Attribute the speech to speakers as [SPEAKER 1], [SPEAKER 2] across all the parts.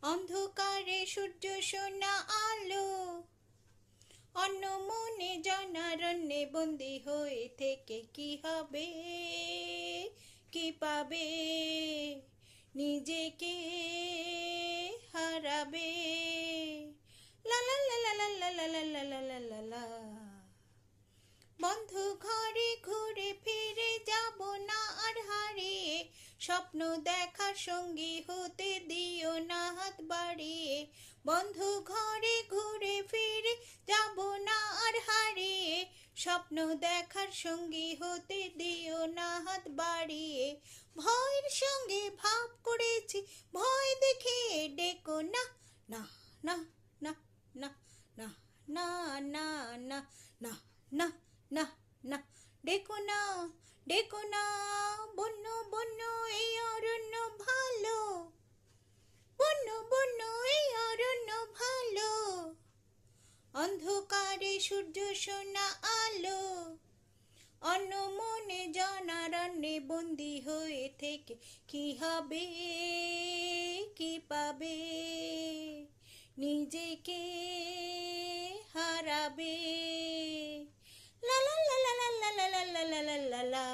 [SPEAKER 1] অন্ধকারে সূর্য সোনা আলো, অন্য মনে জনারণ্যে বন্দি হয়ে থেকে কি হবে, কি পাবে, নিজেকে হারাবে। লা লা লা লা লা লা লা লা লা লা লা লা। বন্ধু ঘরে ঘুরে ফিরে যাব না আর হারিয়ে, স্বপ্ন দেখার সঙ্গী হতে দিও না হাত বাড়িয়ে। বন্ধু ঘরে ঘুরে ফিরে যাব না আর হারিয়ে, স্বপ্ন দেখার সঙ্গী হতে দিও না হাত বাড়িয়ে। ভয়ের সঙ্গে ভাব করেছি, ভয় দেখে ডেকো না, না না না না না না না না না না না না, ডেকো না, ডেকো না। বন্য বন্য এই অরণ্য ভালো, বন্য বন্য এই অরণ্য ভালো। অন্ধকারে সূর্য সোনা আলো, অন্য মনে জনারণ্যে বন্দি হয়ে থেকে কি হবে, কি পাবে, নিজেকে হারাবে। লা লা লা লা লা লা লা লা লা লা লা লা।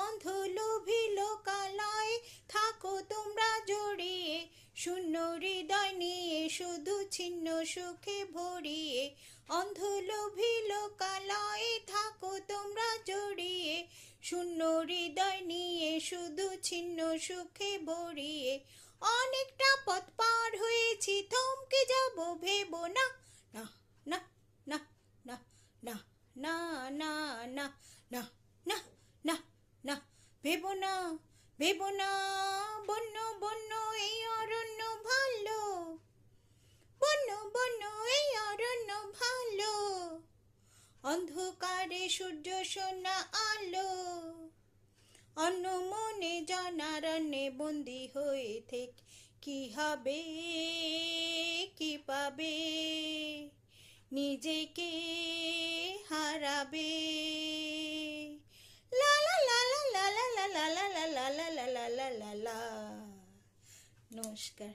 [SPEAKER 1] অন্ধ লোভী লোকালয়ে থাকো তোমরা জড়িয়ে, শূন্য হৃদয় নিয়ে শুধু ছিন্ন সুখে ভরিয়ে। অন্ধ লোভী লোকালয়ে থাকো তোমরা জড়িয়ে, শূন্য হৃদয় নিয়ে শুধু ছিন্ন সুখে ভরিয়ে। অনেকটা পথ পার হয়েছি, থমকে যাব ভেবো না, না না না না না না না না না না না না, ভেবো না, ভেবো না। বন্য বন্য এই অরণ্য ভালো, বন্য বন্য এই অরণ্য ভালো। অন্ধকারে সূর্য সোনা আলো, অন্য মনে জনারণ্যে বন্দি হয়ে থেকে কি হবে, কি পাবে, নিজেকে হারাবে। লা লা লা লা লা লা লা লা লা লা লা লা লা লা লা। নমস্কার।